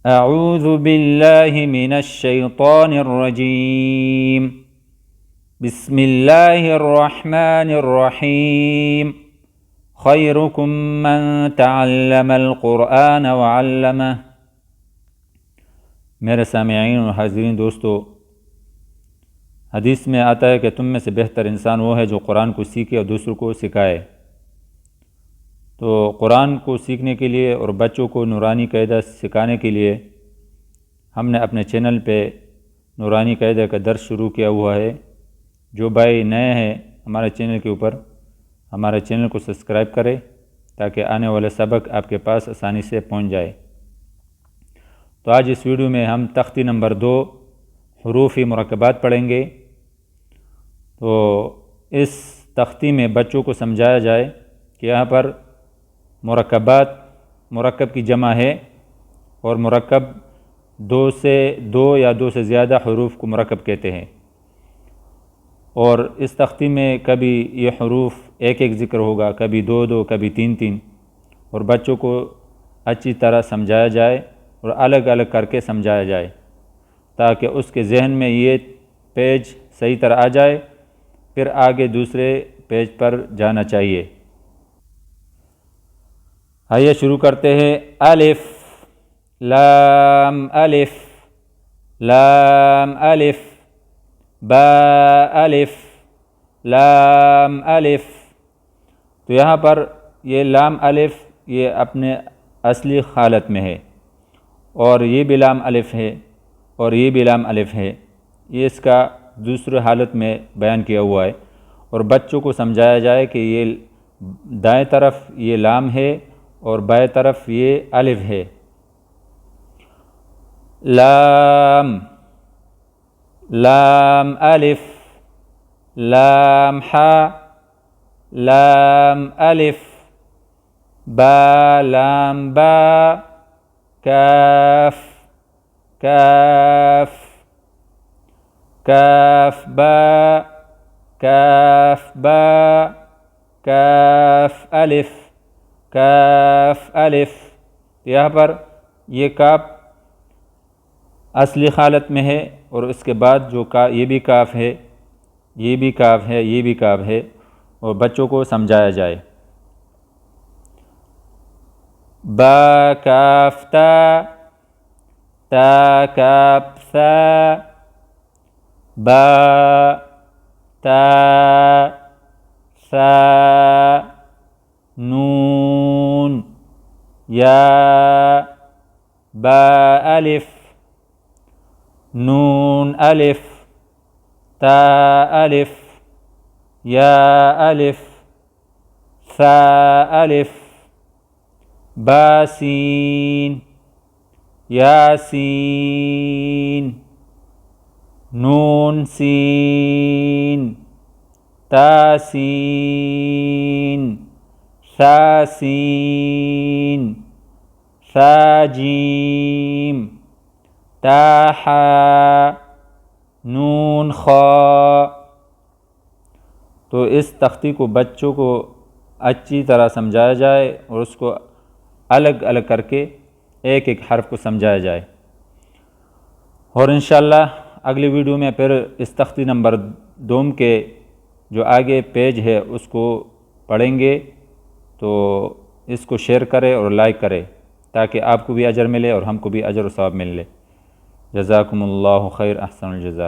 اعوذ باللہ من الشیطان الرجیم بسم اللہ الرحمن الرحیم خیرکم من تعلم القرآن وعلمہ۔ میرے سامعین اور حاضرین دوستو، حدیث میں آتا ہے کہ تم میں سے بہتر انسان وہ ہے جو قرآن کو سیکھے اور دوسروں کو سکھائے۔ تو قرآن کو سیکھنے کے لیے اور بچوں کو نورانی قاعدہ سکھانے کے لیے ہم نے اپنے چینل پہ نورانی قاعدہ کا درس شروع کیا ہوا ہے۔ جو بھائی نئے ہیں ہمارے چینل کے اوپر، ہمارے چینل کو سبسکرائب کرے تاکہ آنے والا سبق آپ کے پاس آسانی سے پہنچ جائے۔ تو آج اس ویڈیو میں ہم تختی نمبر 2 حروف مرکبات پڑھیں گے۔ تو اس تختی میں بچوں کو سمجھایا جائے کہ یہاں پر مرکبات، مرکب کی جمع ہے، اور مرکب دو یا دو سے زیادہ حروف کو مرکب کہتے ہیں۔ اور اس تختی میں کبھی یہ حروف ایک ایک ذکر ہوگا، کبھی دو، کبھی تین، اور بچوں کو اچھی طرح سمجھایا جائے اور الگ الگ کر کے سمجھایا جائے تاکہ اس کے ذہن میں یہ پیج صحیح طرح آ جائے، پھر آگے دوسرے پیج پر جانا چاہیے۔ آئیے شروع کرتے ہیں۔ الف لام الف، لام الف، با الف، لام الف۔ تو یہاں پر یہ لام الف یہ اپنے اصلی حالت میں ہے، اور یہ بھی لام الف ہے، اور یہ بھی لام الف ہے۔ یہ اس کا دوسرے حالت میں بیان کیا ہوا ہے، اور بچوں کو سمجھایا جائے کہ یہ دائیں طرف یہ لام ہے اور بائیں طرف یہ الف ہے۔ لام، لام الف، لام ہا، لام الف، با لام با، کاف، کاف، کاف با، کاف با، کاف الف، کاف الف۔ یہاں پر یہ کاف اصلی حالت میں ہے، اور اس کے بعد جو یہ بھی کاف ہے، یہ بھی کاف ہے، یہ بھی کاف ہے، اور بچوں کو سمجھایا جائے۔ با کاف تا، تا کاف ثا، با تا ثا، نون، یا، با الف، نون الف، تا الف، یا الف، ثا الف، با سین، یا سین، نون سین، تا سین، ثا سین، ثا جیم، تا حا، نون خا۔ تو اس تختی کو بچوں کو اچھی طرح سمجھایا جائے اور اس کو الگ الگ کر کے ایک ایک حرف کو سمجھایا جائے۔ اور انشاءاللہ اگلی ویڈیو میں پھر اس تختی نمبر 2 کے جو آگے پیج ہے اس کو پڑھیں گے۔ تو اس کو شیئر کرے اور لائک کرے تاکہ آپ کو بھی اجر ملے اور ہم کو بھی اجر و ثواب ملے۔ جزاکم اللہ خیر، احسن الجزا۔